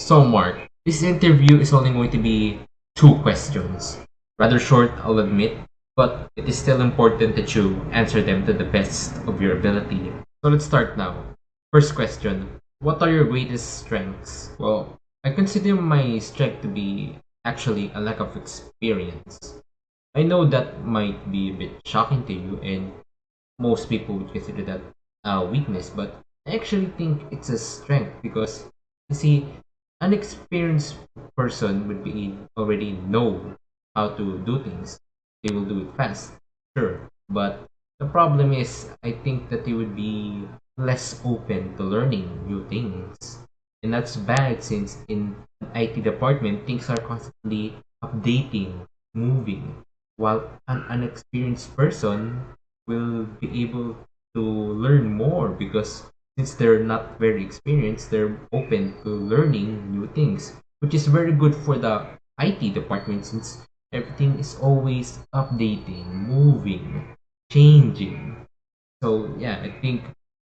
So, Mark, this interview is only going to be two questions. Rather short, I'll admit, but it is still important that you answer them to the best of your ability. So, let's start now. First question: what are your greatest strengths? Well, I consider my strength to be actually a lack of experience. I know that might be a bit shocking to you, and most people would consider that a weakness, but I actually think it's a strength because you see, an experienced person would be already know how to do things. They will do it fast, sure, but the problem is I think that they would be less open to learning new things, and that's bad since in an IT department things are constantly updating, moving, while an unexperienced person will be able to learn more because since they're not very experienced, they're open to learning new things, which is very good for the IT department since everything is always updating, moving, changing. So yeah, I think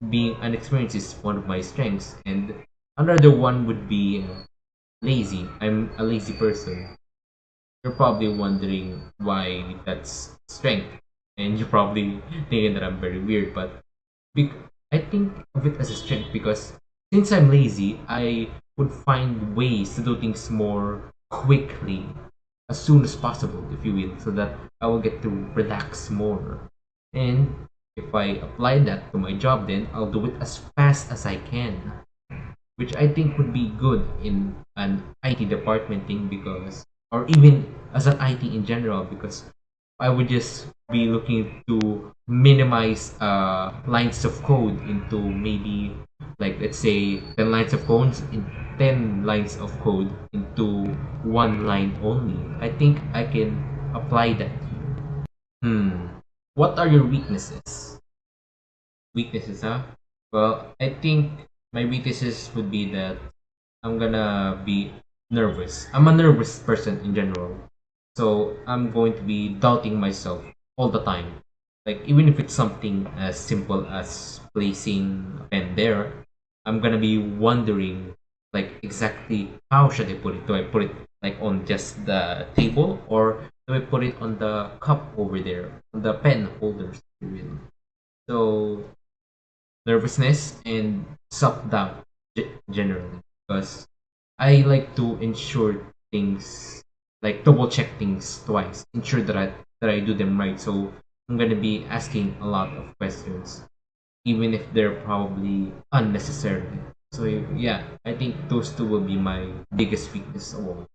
being unexperienced is one of my strengths, and another one would be lazy. I'm a lazy person. You're probably wondering why that's strength, and you're probably thinking that I'm very weird, but bec- I think of it as a strength because since I'm lazy, I would find ways to do things more quickly, as soon as possible, if you will, so that I will get to relax more. And if I apply that to my job, then I'll do it as fast as I can, which I think would be good in an IT department thing because, or even as an IT in general, because I would just be looking to minimize lines of code into maybe like let's say 10 lines of codes in 10 lines of code into one line only. I think I can apply that here. What are your weaknesses? Weaknesses, huh? Well, I think my weaknesses would be that I'm gonna be nervous. I'm a nervous person in general. So I'm going to be doubting myself all the time. Like even if it's something as simple as placing a pen there, I'm gonna be wondering like exactly how should I put it? Do I put it like on just the table or do I put it on the cup over there, on the pen holders, if you will. So nervousness and self-doubt generally because I like to ensure things like double check things twice, ensure that I do them right. So I'm gonna be asking a lot of questions, even if they're probably unnecessary. So yeah, I think those two will be my biggest weakness of all.